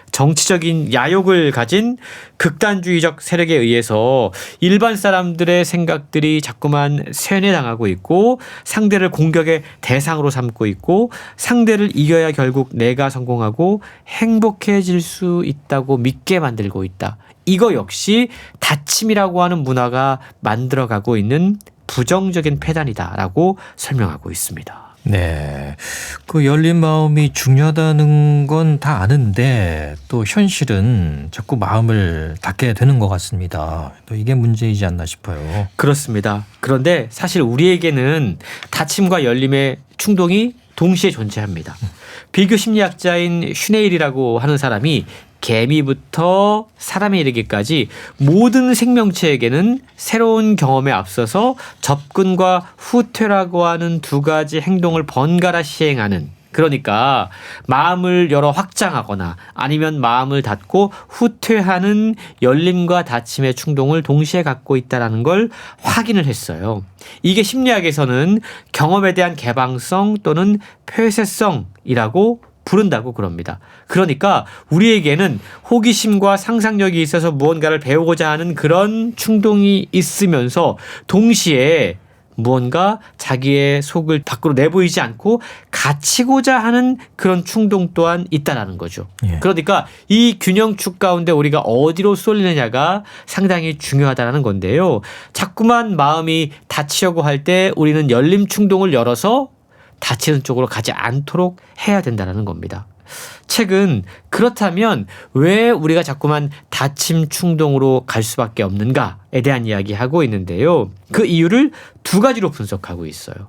정치적인 야욕을 가진 극단주의적 세력에 의해서 일반 사람들의 생각들이 자꾸만 세뇌당하고 있고 상대를 공격의 대상으로 삼고 있고 상대를 이겨야 결국 내가 성공하고 행복해질 수 있다고 믿게 만들고 있다. 이거 역시 다침이라고 하는 문화가 만들어가고 있는 부정적인 폐단이다라고 설명하고 있습니다. 네. 그 열린 마음이 중요하다는 건 다 아는데 또 현실은 자꾸 마음을 닫게 되는 것 같습니다. 또 이게 문제이지 않나 싶어요. 그렇습니다. 그런데 사실 우리에게는 다침과 열림의 충동이 동시에 존재합니다. 비교 심리학자인 슈네일이라고 하는 사람이 개미부터 사람에 이르기까지 모든 생명체에게는 새로운 경험에 앞서서 접근과 후퇴라고 하는 두 가지 행동을 번갈아 시행하는 그러니까 마음을 열어 확장하거나 아니면 마음을 닫고 후퇴하는 열림과 닫힘의 충동을 동시에 갖고 있다는 걸 확인을 했어요. 이게 심리학에서는 경험에 대한 개방성 또는 폐쇄성이라고 부른다고 그럽니다. 그러니까 우리에게는 호기심과 상상력이 있어서 무언가를 배우고자 하는 그런 충동이 있으면서 동시에 무언가 자기의 속을 밖으로 내보이지 않고 갇히고자 하는 그런 충동 또한 있다라는 거죠. 예. 그러니까 이 균형축 가운데 우리가 어디로 쏠리느냐가 상당히 중요하다는 건데요. 자꾸만 마음이 닫히려고 할 때 우리는 열림 충동을 열어서 닫히는 쪽으로 가지 않도록 해야 된다는 겁니다. 책은 그렇다면 왜 우리가 자꾸만 닫힘 충동으로 갈 수밖에 없는가에 대한 이야기하고 있는데요. 그 이유를 두 가지로 분석하고 있어요.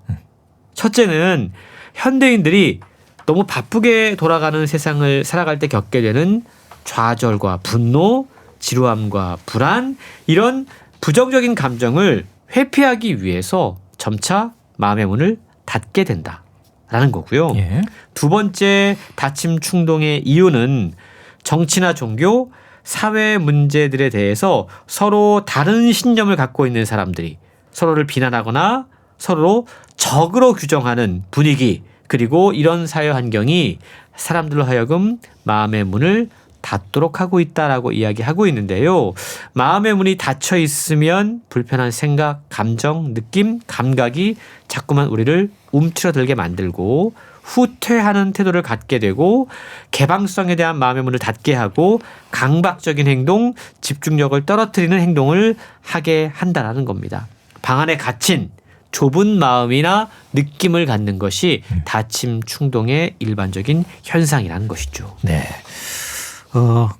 첫째는 현대인들이 너무 바쁘게 돌아가는 세상을 살아갈 때 겪게 되는 좌절과 분노, 지루함과 불안 이런 부정적인 감정을 회피하기 위해서 점차 마음의 문을 닫게 된다라는 거고요. 예. 두 번째 닫힘 충동의 이유는 정치나 종교, 사회 문제들에 대해서 서로 다른 신념을 갖고 있는 사람들이 서로를 비난하거나 서로 적으로 규정하는 분위기 그리고 이런 사회 환경이 사람들로 하여금 마음의 문을 닫도록 하고 있다라고 이야기하고 있는데요. 마음의 문이 닫혀 있으면 불편한 생각, 감정, 느낌, 감각이 자꾸만 우리를 움츠러들게 만들고 후퇴하는 태도를 갖게 되고 개방성에 대한 마음의 문을 닫게 하고 강박적인 행동, 집중력을 떨어뜨리는 행동을 하게 한다라는 겁니다. 방 안에 갇힌 좁은 마음이나 느낌을 갖는 것이 닫힘 충동의 일반적인 현상이라는 것이죠. 네.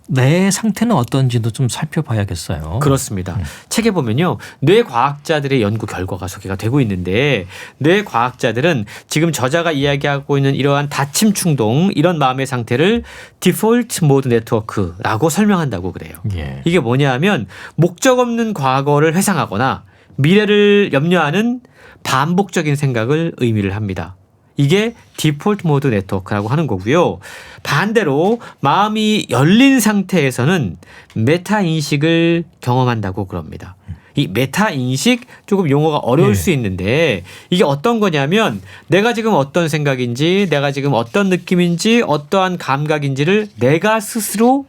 내 상태는 어떤지도 좀 살펴봐야겠어요. 그렇습니다. 책에 보면요. 뇌과학자들의 연구 결과가 소개가 되고 있는데 뇌과학자들은 지금 저자가 이야기하고 있는 이러한 닫힘 충동 이런 마음의 상태를 디폴트 모드 네트워크라고 설명한다고 그래요. 예. 이게 뭐냐 하면 목적 없는 과거를 회상하거나 미래를 염려하는 반복적인 생각을 의미를 합니다. 이게 디폴트 모드 네트워크라고 하는 거고요. 반대로 마음이 열린 상태에서는 메타 인식을 경험한다고 그럽니다. 이 메타 인식 조금 용어가 어려울 예. 수 있는데 이게 어떤 거냐면 내가 지금 어떤 생각인지 내가 지금 어떤 느낌인지 어떠한 감각인지를 내가 스스로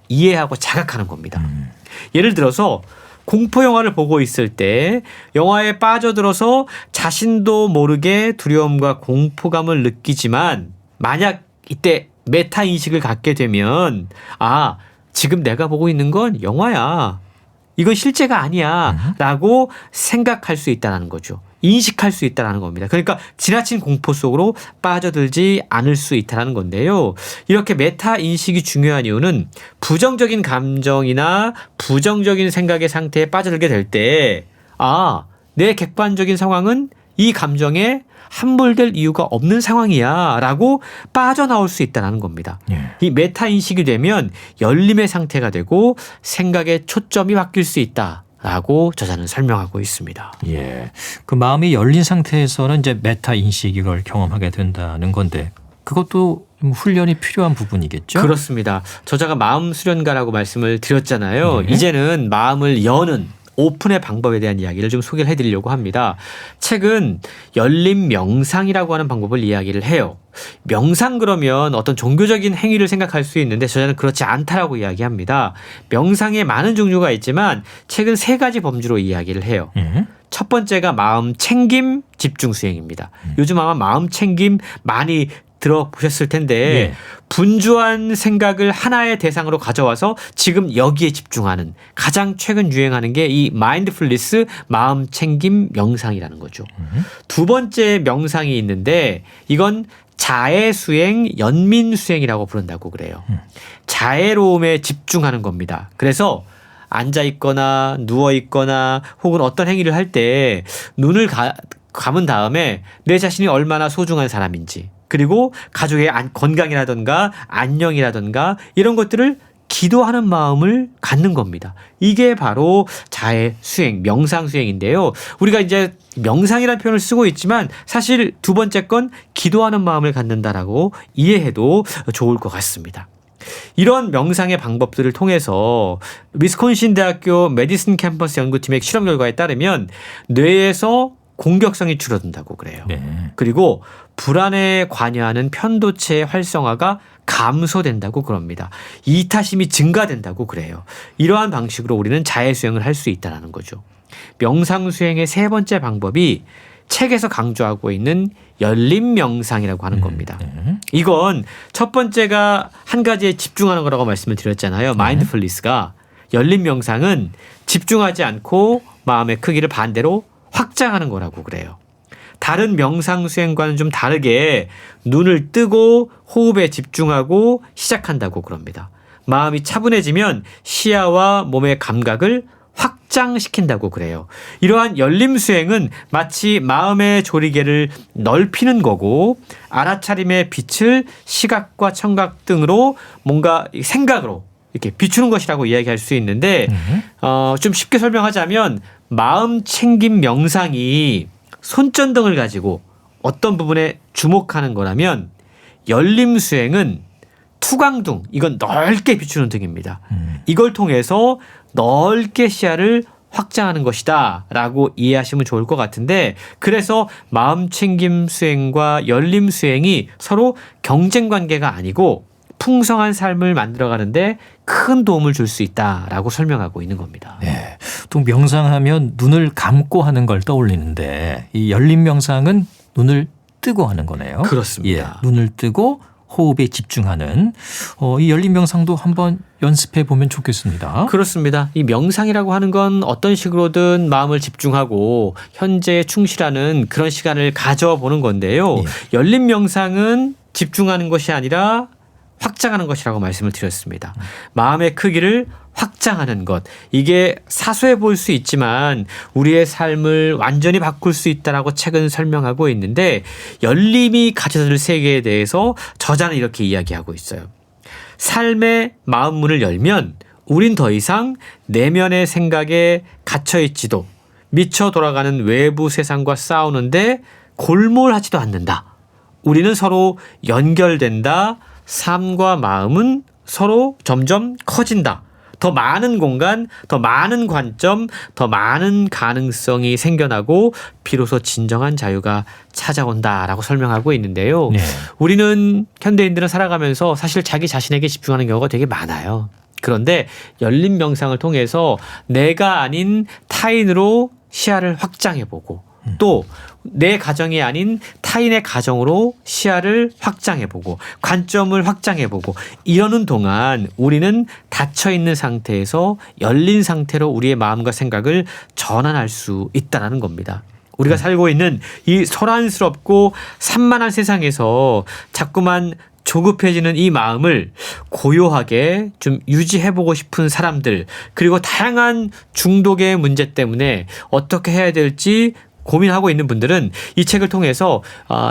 이해하고 자각하는 겁니다. 예를 들어서 공포 영화를 보고 있을 때 영화에 빠져들어서 자신도 모르게 두려움과 공포감을 느끼지만 만약 이때 메타 인식을 갖게 되면 아, 지금 내가 보고 있는 건 영화야. 이건 실제가 아니야. 라고 생각할 수 있다는 거죠. 인식할 수 있다는 겁니다. 그러니까 지나친 공포 속으로 빠져들지 않을 수 있다는 건데요. 이렇게 메타 인식이 중요한 이유는 부정적인 감정이나 부정적인 생각의 상태에 빠져들게 될 때 아, 내 객관적인 상황은 이 감정에 함몰될 이유가 없는 상황이야 라고 빠져나올 수 있다는 겁니다. 예. 이 메타 인식이 되면 열림의 상태가 되고 생각의 초점이 바뀔 수 있다. 라고 저자는 설명하고 있습니다. 예. 그 마음이 열린 상태에서는 이제 메타 인식 이걸 경험하게 된다는 건데 그것도 좀 훈련이 필요한 부분이겠죠? 그렇습니다. 저자가 마음 수련가라고 말씀을 드렸잖아요. 네. 이제는 마음을 여는 오픈의 방법에 대한 이야기를 좀 소개를 해드리려고 합니다. 책은 열림 명상이라고 하는 방법을 이야기를 해요. 명상 그러면 어떤 종교적인 행위를 생각할 수 있는데 저자는 그렇지 않다라고 이야기합니다. 명상에 많은 종류가 있지만 책은 세 가지 범주로 이야기를 해요. 예. 첫 번째가 마음 챙김 집중 수행입니다. 요즘 아마 마음 챙김 많이 들어보셨을 텐데 예. 분주한 생각을 하나의 대상으로 가져와서 지금 여기에 집중하는 가장 최근 유행하는 게 이 마인드풀니스 마음 챙김 명상이라는 거죠. 두 번째 명상이 있는데 이건 자애 수행, 연민 수행이라고 부른다고 그래요. 자애로움에 집중하는 겁니다. 그래서 앉아 있거나 누워 있거나 혹은 어떤 행위를 할 때 눈을 감은 다음에 내 자신이 얼마나 소중한 사람인지 그리고 가족의 건강이라든가 안녕이라든가 이런 것들을 기도하는 마음을 갖는 겁니다. 이게 바로 자해 수행, 명상 수행인데요. 우리가 이제 명상이라는 표현을 쓰고 있지만 사실 두 번째 건 기도하는 마음을 갖는다라고 이해해도 좋을 것 같습니다. 이런 명상의 방법들을 통해서 위스콘신 대학교 메디슨 캠퍼스 연구팀의 실험 결과에 따르면 뇌에서 공격성이 줄어든다고 그래요. 네. 그리고 불안에 관여하는 편도체의 활성화가 감소된다고 그럽니다. 이타심이 증가된다고 그래요. 이러한 방식으로 우리는 자해 수행을 할 수 있다는 거죠. 명상 수행의 세 번째 방법이 책에서 강조하고 있는 열림 명상이라고 하는 겁니다. 이건 첫 번째가 한 가지에 집중하는 거라고 말씀을 드렸잖아요. 마인드풀니스가. 열림 명상은 집중하지 않고 마음의 크기를 반대로 확장하는 거라고 그래요. 다른 명상 수행과는 좀 다르게 눈을 뜨고 호흡에 집중하고 시작한다고 그럽니다. 마음이 차분해지면 시야와 몸의 감각을 확장시킨다고 그래요. 이러한 열림 수행은 마치 마음의 조리개를 넓히는 거고 알아차림의 빛을 시각과 청각 등으로 뭔가 생각으로 이렇게 비추는 것이라고 이야기할 수 있는데 좀 쉽게 설명하자면 마음 챙김 명상이 손전등을 가지고 어떤 부분에 주목하는 거라면 열림 수행은 투광등, 이건 넓게 비추는 등입니다. 이걸 통해서 넓게 시야를 확장하는 것이다 라고 이해하시면 좋을 것 같은데, 그래서 마음 챙김 수행과 열림 수행이 서로 경쟁 관계가 아니고 풍성한 삶을 만들어가는데 큰 도움을 줄 수 있다라고 설명하고 있는 겁니다. 네. 또 명상하면 눈을 감고 하는 걸 떠올리는데 이 열림 명상은 눈을 뜨고 하는 거네요. 그렇습니다. 예, 눈을 뜨고 호흡에 집중하는 이 열림 명상도 한번 연습해 보면 좋겠습니다. 그렇습니다. 이 명상이라고 하는 건 어떤 식으로든 마음을 집중하고 현재에 충실하는 그런 시간을 가져보는 건데요. 예. 열림 명상은 집중하는 것이 아니라 확장하는 것이라고 말씀을 드렸습니다. 마음의 크기를 확장하는 것. 이게 사소해 보일 수 있지만 우리의 삶을 완전히 바꿀 수 있다라고 책은 설명하고 있는데, 열림이 가져다 세계에 대해서 저자는 이렇게 이야기하고 있어요. 삶의 마음 문을 열면 우린 더 이상 내면의 생각에 갇혀있지도 미쳐 돌아가는 외부 세상과 싸우는데 골몰하지도 않는다. 우리는 서로 연결된다. 삶과 마음은 서로 점점 커진다. 더 많은 공간, 더 많은 관점, 더 많은 가능성이 생겨나고 비로소 진정한 자유가 찾아온다라고 설명하고 있는데요. 네. 우리는 현대인들은 살아가면서 사실 자기 자신에게 집중하는 경우가 되게 많아요. 그런데 열림 명상을 통해서 내가 아닌 타인으로 시야를 확장해보고 또 내 가정이 아닌 타인의 가정으로 시야를 확장해보고 관점을 확장해보고 이러는 동안 우리는 닫혀있는 상태에서 열린 상태로 우리의 마음과 생각을 전환할 수 있다는 겁니다. 우리가 살고 있는 이 소란스럽고 산만한 세상에서 자꾸만 조급해지는 이 마음을 고요하게 좀 유지해보고 싶은 사람들, 그리고 다양한 중독의 문제 때문에 어떻게 해야 될지 고민하고 있는 분들은 이 책을 통해서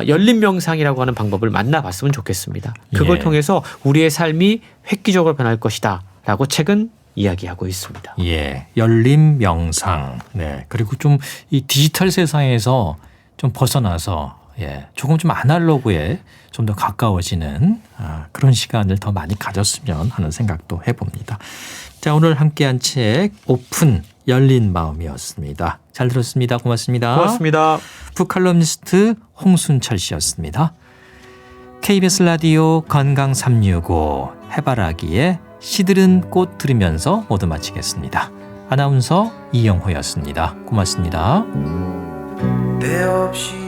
열림 명상이라고 하는 방법을 만나봤으면 좋겠습니다. 그걸 예. 통해서 우리의 삶이 획기적으로 변할 것이다 라고 책은 이야기하고 있습니다. 예, 열림 명상. 네, 그리고 좀 이 디지털 세상에서 좀 벗어나서 조금 좀 아날로그에 좀 더 가까워지는 그런 시간을 더 많이 가졌으면 하는 생각도 해봅니다. 자, 오늘 함께한 책 오픈 열린 마음이었습니다. 잘 들었습니다. 고맙습니다. 고맙습니다. 북칼럼니스트 홍순철 씨였습니다. KBS 라디오 건강 365 해바라기에 시들은 꽃 들으면서 모두 마치겠습니다. 아나운서 이영호였습니다. 고맙습니다. 때 없이